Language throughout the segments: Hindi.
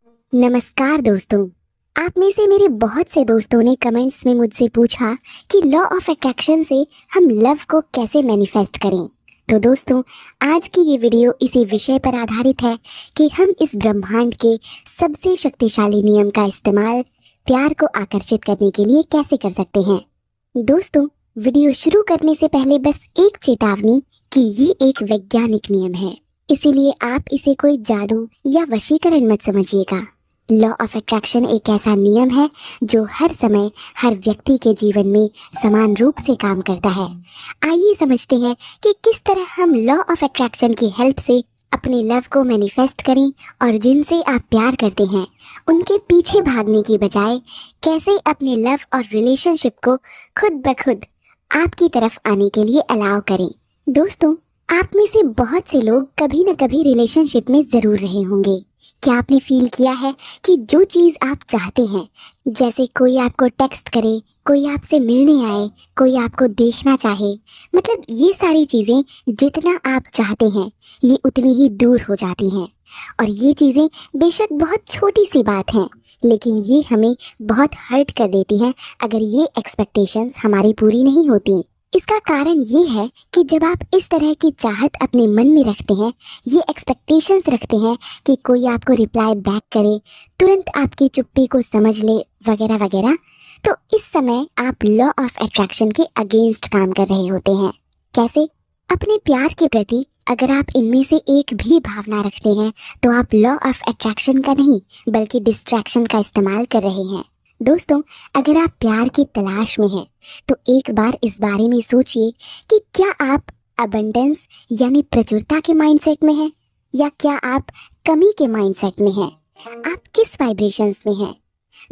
नमस्कार दोस्तों। आप में से मेरे बहुत से दोस्तों ने कमेंट्स में मुझसे पूछा कि लॉ ऑफ अट्रैक्शन से हम लव को कैसे मैनिफेस्ट करें। तो दोस्तों, आज की ये वीडियो इसी विषय पर आधारित है कि हम इस ब्रह्मांड के सबसे शक्तिशाली नियम का इस्तेमाल प्यार को आकर्षित करने के लिए कैसे कर सकते हैं। दोस्तों, वीडियो शुरू करने से पहले बस एक चेतावनी कि ये एक वैज्ञानिक नियम है, इसीलिए आप इसे कोई जादू या वशीकरण मत समझिएगा। लॉ ऑफ अट्रैक्शन एक ऐसा नियम है जो हर समय हर व्यक्ति के जीवन में समान रूप से काम करता है। आइए समझते हैं कि किस तरह हम लॉ ऑफ अट्रैक्शन की हेल्प से अपने लव को मैनिफेस्ट करें और जिनसे आप प्यार करते हैं उनके पीछे भागने की बजाय कैसे अपने लव और रिलेशनशिप को खुद ब खुद आपकी तरफ आने के लिए अलाउ करें। दोस्तों, आप में से बहुत से लोग कभी न कभी रिलेशनशिप में ज़रूर रहे होंगे। क्या आपने फील किया है कि जो चीज़ आप चाहते हैं, जैसे कोई आपको टेक्स्ट करे, कोई आपसे मिलने आए, कोई आपको देखना चाहे, मतलब ये सारी चीज़ें जितना आप चाहते हैं ये उतनी ही दूर हो जाती हैं। और ये चीज़ें बेशक बहुत छोटी सी बात हैं, लेकिन ये हमें बहुत हर्ट कर देती हैं अगर ये एक्सपेक्टेशंस हमारी पूरी नहीं होती। इसका कारण ये है कि जब आप इस तरह की चाहत अपने मन में रखते हैं, ये एक्सपेक्टेशंस रखते हैं कि कोई आपको रिप्लाई बैक करे, तुरंत आपकी चुप्पी को समझ ले, वगैरह वगैरह, तो इस समय आप लॉ ऑफ अट्रैक्शन के अगेंस्ट काम कर रहे होते हैं। कैसे? अपने प्यार के प्रति अगर आप इनमें से एक भी भावना रखते हैं तो आप लॉ ऑफ अट्रैक्शन का नहीं बल्कि डिस्ट्रैक्शन का इस्तेमाल कर रहे हैं। दोस्तों, अगर आप प्यार की तलाश में हैं तो एक बार इस बारे में सोचिए कि क्या आप अबंडेंस यानी प्रचुरता के माइंडसेट में हैं या क्या आप कमी के माइंडसेट में हैं। आप किस वाइब्रेशंस में हैं?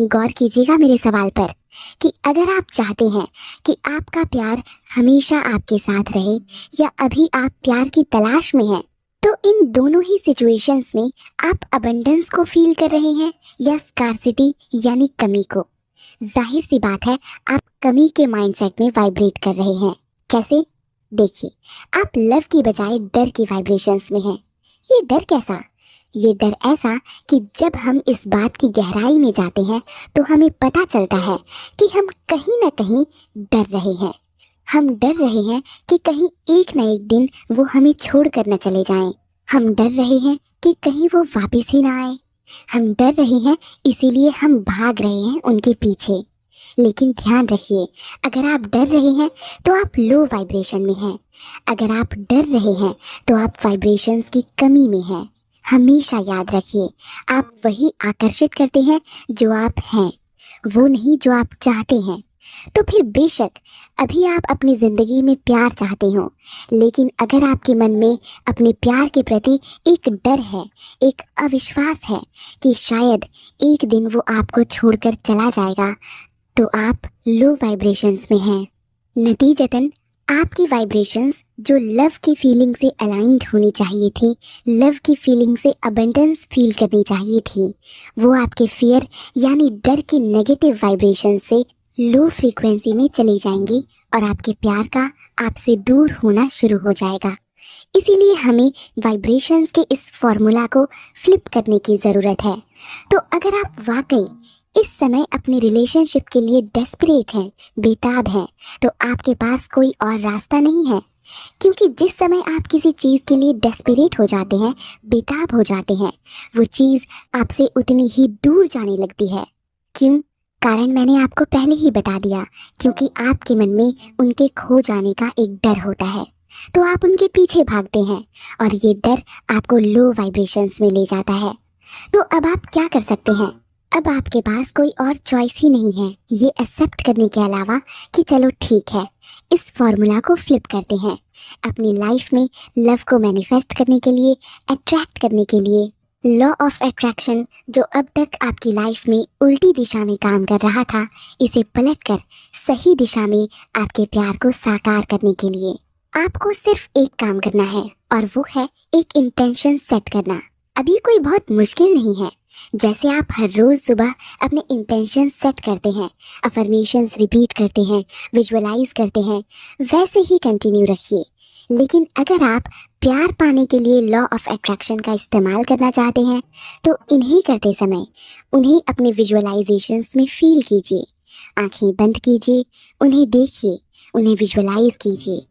गौर कीजिएगा मेरे सवाल पर कि अगर आप चाहते हैं कि आपका प्यार हमेशा आपके साथ रहे या अभी आप प्यार की तलाश में हैं, तो इन दोनों ही सिचुएशंस में आप अबंडेंस को फील कर रहे हैं या स्कार्सिटी यानी कमी को। जाहिर सी बात है आप कमी के माइंडसेट में वाइब्रेट कर रहे हैं। कैसे? देखिए, आप लव की बजाय डर की वाइब्रेशंस में हैं। ये डर कैसा? ये डर ऐसा कि जब हम इस बात की गहराई में जाते हैं तो हमें पता चलता है कि हम कहीं ना कहीं डर रहे हैं। हम डर रहे हैं कि कहीं एक न एक दिन वो हमें छोड़कर न चले जाएं। हम डर रहे हैं कि कहीं वो वापस ही ना आए। हम डर रहे हैं, इसीलिए हम भाग रहे हैं उनके पीछे। लेकिन ध्यान रखिए, अगर आप डर रहे हैं तो आप लो वाइब्रेशन में हैं। अगर आप डर रहे हैं तो आप वाइब्रेशंस की कमी में हैं। हमेशा याद रखिए, आप वही आकर्षित करते हैं जो आप हैं, वो नहीं जो आप चाहते हैं। तो फिर बेशक अभी आप अपनी ज़िंदगी में प्यार चाहते हो, लेकिन अगर आपके मन में अपने प्यार के प्रति एक डर है, एक अविश्वास है कि शायद एक दिन वो आपको छोड़कर चला जाएगा, तो आप लो वाइब्रेशंस में हैं। नतीजतन आपकी वाइब्रेशंस जो लव की फीलिंग से अलाइंड होनी चाहिए थी, लव की फीलिंग से अबंडेंस फील करनी चाहिए थी, वो आपके फियर यानी डर की नेगेटिव वाइब्रेशन से लो फ्रीक्वेंसी में चली जाएंगी और आपके प्यार का आपसे दूर होना शुरू हो जाएगा। इसीलिए हमें वाइब्रेशंस के इस फॉर्मूला को फ्लिप करने की ज़रूरत है। तो अगर आप वाकई इस समय अपने रिलेशनशिप के लिए डेस्परेट हैं, बेताब हैं, तो आपके पास कोई और रास्ता नहीं है। क्योंकि जिस समय आप किसी चीज़ के लिए डेस्परेट हो जाते हैं, बेताब हो जाते हैं, वो चीज़ आपसे उतनी ही दूर जाने लगती है। क्यों? कारण मैंने आपको पहले ही बता दिया, क्योंकि आपके मन में उनके खो जाने का एक डर होता है, तो आप उनके पीछे भागते हैं और ये डर आपको लो वाइब्रेशंस में ले जाता है। तो अब आप क्या कर सकते हैं? अब आपके पास कोई और चॉइस ही नहीं है ये एक्सेप्ट करने के अलावा कि चलो ठीक है, इस फॉर्मूला को फ्लिप करते हैं। अपनी लाइफ में लव को मैनिफेस्ट करने के लिए, अट्रैक्ट करने के लिए लॉ ऑफ अट्रैक्शन जो अब तक आपकी लाइफ में उल्टी दिशा में काम कर रहा था, इसे पलटकर सही दिशा में आपके प्यार को साकार करने के लिए आपको सिर्फ एक काम करना है, और वो है एक इंटेंशन सेट करना। अभी कोई बहुत मुश्किल नहीं है। जैसे आप हर रोज़ सुबह अपने इंटेंशन सेट करते हैं, अफर्मेशंस रिपीट करते हैं, विजुअलाइज करते हैं, वैसे ही कंटिन्यू रखिए। लेकिन अगर आप प्यार पाने के लिए लॉ ऑफ अट्रैक्शन का इस्तेमाल करना चाहते हैं तो इन्हें करते समय उन्हें अपने विजुअलाइजेशंस में फील कीजिए। आंखें बंद कीजिए, उन्हें देखिए, उन्हें विजुअलाइज कीजिए।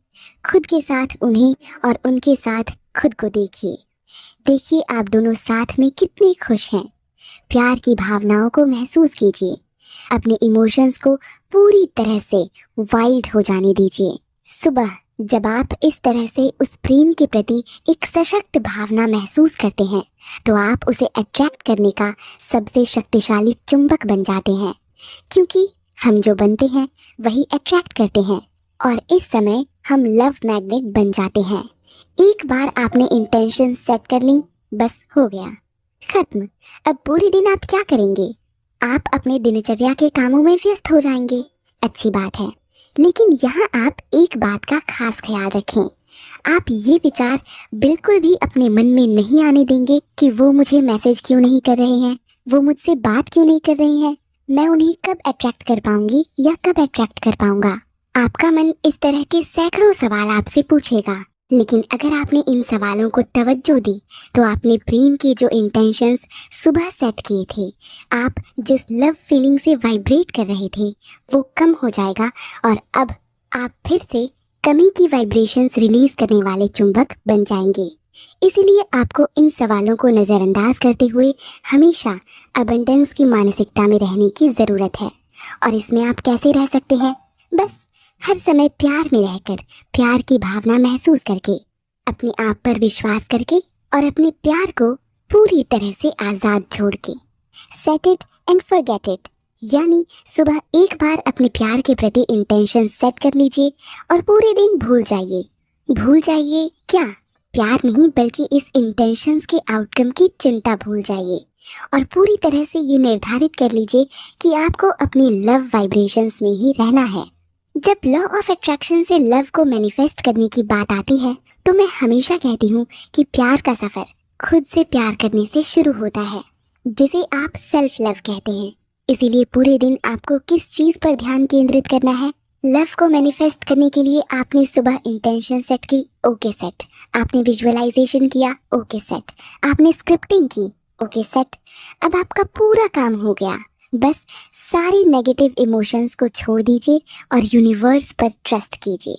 खुद के साथ उन्हें और उनके साथ खुद को देखिए। देखिए आप दोनों साथ में कितने खुश हैं। प्यार की भावनाओं को महसूस कीजिए। अपने इमोशंस को पूरी तरह से वाइल्ड हो जाने दीजिए। सुबह जब आप इस तरह से उस प्रेम के प्रति एक सशक्त भावना महसूस करते हैं तो आप उसे अट्रैक्ट करने का सबसे शक्तिशाली चुंबक बन जाते हैं, क्योंकि हम जो बनते हैं वही अट्रैक्ट करते हैं और इस समय हम लव मैग्नेट बन जाते हैं। एक बार आपने इंटेंशन सेट कर ली, बस हो गया, खत्म। अब पूरे दिन आप क्या करेंगे? आप अपने दिनचर्या के कामों में व्यस्त हो जाएंगे। अच्छी बात है, लेकिन यहाँ आप एक बात का खास ख्याल रखें। आप ये विचार बिल्कुल भी अपने मन में नहीं आने देंगे कि वो मुझे मैसेज क्यों नहीं कर रहे हैं, वो मुझसे बात क्यों नहीं कर रही हैं, मैं उन्हें कब अट्रैक्ट कर पाऊंगी या कब अट्रैक्ट कर पाऊंगा। आपका मन इस तरह के सैकड़ों सवाल आपसे पूछेगा, लेकिन अगर आपने इन सवालों को तवज्जो दी तो आपने प्रेम की जो इंटेंशंस सुबह सेट किए थे, आप जिस लव फीलिंग से वाइब्रेट कर रहे थे, वो कम हो जाएगा और अब आप फिर से कमी की वाइब्रेशंस रिलीज करने वाले चुंबक बन जाएंगे। इसीलिए आपको इन सवालों को नज़रअंदाज करते हुए हमेशा अबंडेंस की मानसिकता में रहने की ज़रूरत है। और इसमें आप कैसे रह सकते हैं? बस हर समय प्यार में रहकर, प्यार की भावना महसूस करके, अपने आप पर विश्वास करके और अपने प्यार को पूरी तरह से आज़ाद छोड़ के। Set it and forget it, यानी सुबह एक बार अपने प्यार के प्रति इंटेंशन सेट कर लीजिए और पूरे दिन भूल जाइए। भूल जाइए क्या? प्यार नहीं, बल्कि इस इंटेंशंस के आउटकम की चिंता भूल जाइए और पूरी तरह से ये निर्धारित कर लीजिए कि आपको अपनी लव वाइब्रेशंस में ही रहना है। जब लॉ ऑफ अट्रैक्शन से लव को मैनिफेस्ट करने की बात आती है तो मैं हमेशा कहती हूँ कि प्यार का सफ़र खुद से प्यार करने से शुरू होता है, जिसे आप सेल्फ लव कहते हैं। इसीलिए पूरे दिन आपको किस चीज़ पर ध्यान केंद्रित करना है? लव को मैनिफेस्ट करने के लिए आपने सुबह इंटेंशन सेट की, ओके सेट। आपने विजुअलाइजेशन किया, ओके सेट। आपने स्क्रिप्टिंग की, ओके सेट। अब आपका पूरा काम हो गया। बस सारी नेगेटिव इमोशंस को छोड़ दीजिए और यूनिवर्स पर ट्रस्ट कीजिए।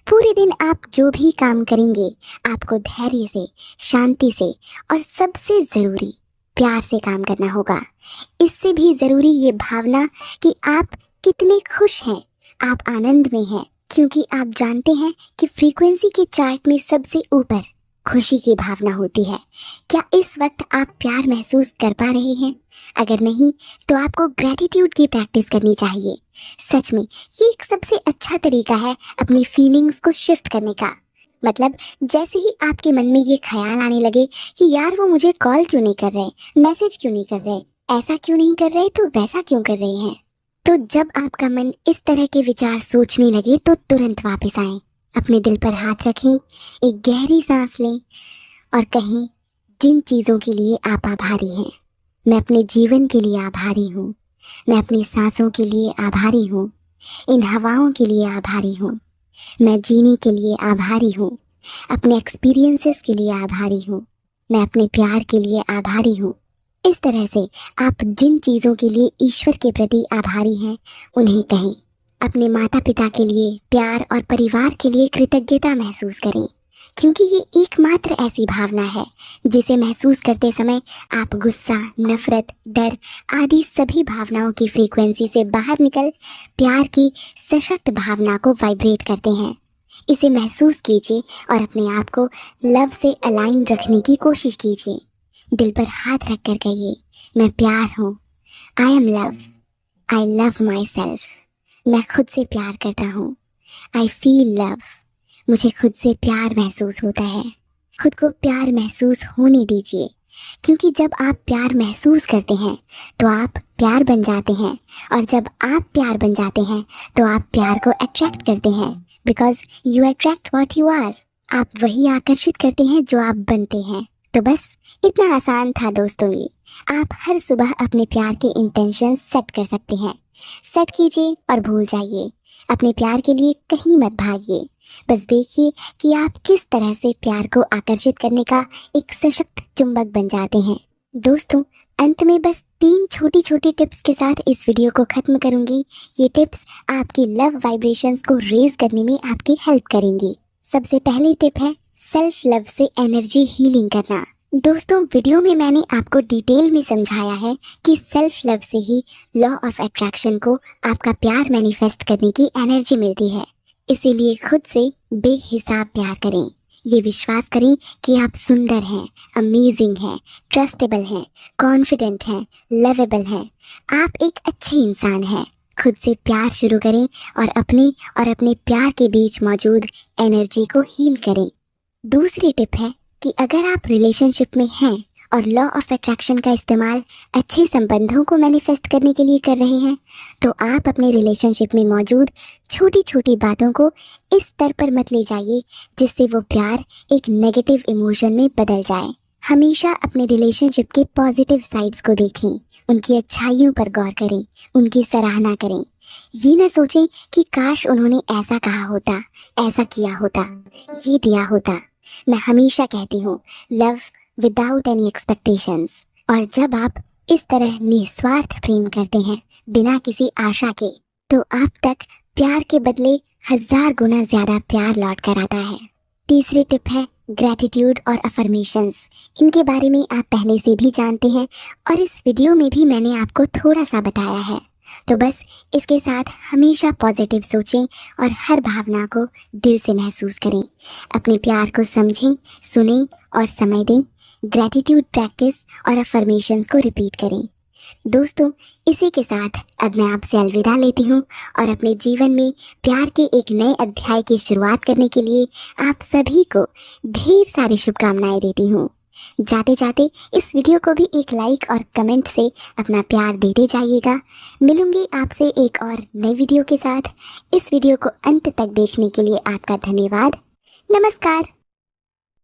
पूरे दिन आप जो भी काम करेंगे आपको धैर्य से, शांति से और सबसे ज़रूरी प्यार से काम करना होगा। इससे भी ज़रूरी ये भावना कि आप कितने खुश हैं, आप आनंद में हैं, क्योंकि आप जानते हैं कि फ्रीक्वेंसी के चार्ट में सबसे ऊपर खुशी की भावना होती है। क्या इस वक्त आप प्यार महसूस कर पा रहे हैं? अगर नहीं तो आपको ग्रैटिट्यूड की प्रैक्टिस करनी चाहिए। सच में ये एक सबसे अच्छा तरीका है अपनी फीलिंग्स को शिफ्ट करने का। मतलब जैसे ही आपके मन में ये ख्याल आने लगे कि यार वो मुझे कॉल क्यों नहीं कर रहे, मैसेज क्यों नहीं कर रहे, ऐसा क्यों नहीं कर रहे, तो वैसा क्यों कर रहे हैं, तो जब आपका मन इस तरह के विचार सोचने लगे तो तुरंत वापस आएं, अपने दिल पर हाथ रखें, एक गहरी सांस लें और कहें जिन चीज़ों के लिए आप आभारी हैं। मैं अपने जीवन के लिए आभारी हूँ, मैं अपनी सांसों के लिए आभारी हूँ, इन हवाओं के लिए आभारी हूँ, मैं जीने के लिए आभारी हूँ, अपने एक्सपीरियंसेस के लिए आभारी हूँ, मैं अपने प्यार के लिए आभारी हूँ। इस तरह से आप जिन चीज़ों के लिए ईश्वर के प्रति आभारी हैं उन्हें कहें। अपने माता पिता के लिए, प्यार और परिवार के लिए कृतज्ञता महसूस करें, क्योंकि ये एकमात्र ऐसी भावना है जिसे महसूस करते समय आप गुस्सा, नफरत, डर आदि सभी भावनाओं की फ्रीक्वेंसी से बाहर निकल प्यार की सशक्त भावना को वाइब्रेट करते हैं। इसे महसूस कीजिए और अपने आप को लव से अलाइन रखने की कोशिश कीजिए। दिल पर हाथ रखकर कहिए, मैं प्यार हूँ, I am love, I love my self, मैं खुद से प्यार करता हूँ, आई फील लव, मुझे खुद से प्यार महसूस होता है। खुद को प्यार महसूस होने दीजिए, क्योंकि जब आप प्यार महसूस करते हैं तो आप प्यार बन जाते हैं, और जब आप प्यार बन जाते हैं तो आप प्यार को अट्रैक्ट करते हैं, because you attract what you are. आप वही आकर्षित करते हैं जो आप बनते हैं। तो बस इतना आसान था दोस्तों ये। आप हर सुबह अपने प्यार के इंटेंशन सेट कर सकते हैं। सेट कीजिए और भूल जाइए। अपने प्यार के लिए कहीं मत भागिए। बस देखिए कि आप किस तरह से प्यार को आकर्षित करने का एक सशक्त चुंबक बन जाते हैं। दोस्तों, अंत में बस 3 छोटी छोटी टिप्स के साथ इस वीडियो को खत्म करूंगी। ये टिप्स आपकी लव वाइब्रेशंस को रेज करने में आपकी हेल्प करेंगी। सबसे पहली टिप है सेल्फ लव से एनर्जी हीलिंग करना। दोस्तों, वीडियो में मैंने आपको डिटेल में समझाया है कि सेल्फ लव से ही लॉ ऑफ अट्रैक्शन को आपका प्यार मैनिफेस्ट करने की एनर्जी मिलती है। इसीलिए खुद से बेहिसाब प्यार करें। ये विश्वास करें कि आप सुंदर हैं, अमेजिंग हैं, ट्रस्टेबल हैं, कॉन्फिडेंट हैं, लवेबल हैं। आप एक अच्छे इंसान हैं। खुद से प्यार शुरू करें और अपने प्यार के बीच मौजूद एनर्जी को हील करें। दूसरी टिप है कि अगर आप रिलेशनशिप में हैं और लॉ ऑफ अट्रैक्शन का इस्तेमाल अच्छे संबंधों को मैनिफेस्ट करने के लिए कर रहे हैं, तो आप अपने रिलेशनशिप में मौजूद छोटी छोटी बातों को इस स्तर पर मत ले जाइए जिससे वो प्यार एक नेगेटिव इमोशन में बदल जाए। हमेशा अपने रिलेशनशिप के पॉजिटिव साइड्स को देखें, उनकी अच्छाइयों पर गौर करें, उनकी सराहना करें। ये न सोचें कि काश उन्होंने ऐसा कहा होता, ऐसा किया होता, ये दिया होता। मैं हमेशा कहती हूँ, लव विदाउट एनी एक्सपेक्टेशंस। और जब आप इस तरह निस्वार्थ प्रेम करते हैं बिना किसी आशा के, तो आप तक प्यार के बदले 1000 गुना ज्यादा प्यार लौट कर आता है। तीसरी टिप है ग्रैटिट्यूड और अफर्मेशंस। इनके बारे में आप पहले से भी जानते हैं और इस वीडियो में भी मैंने आपको थोड़ा सा बताया है। तो बस इसके साथ हमेशा पॉजिटिव सोचें और हर भावना को दिल से महसूस करें। अपने प्यार को समझें, सुनें और समय दें। ग्रैटिट्यूड प्रैक्टिस और अफर्मेशंस को रिपीट करें। दोस्तों, इसी के साथ अब मैं आपसे अलविदा लेती हूँ और अपने जीवन में प्यार के एक नए अध्याय की शुरुआत करने के लिए आप सभी को ढेर सारी शुभकामनाएं देती हूँ। जाते जाते इस वीडियो को भी एक लाइक और कमेंट से अपना प्यार देते जाइएगा। मिलूंगी आपसे एक और नई वीडियो के साथ। इस वीडियो को अंत तक देखने के लिए आपका धन्यवाद। नमस्कार।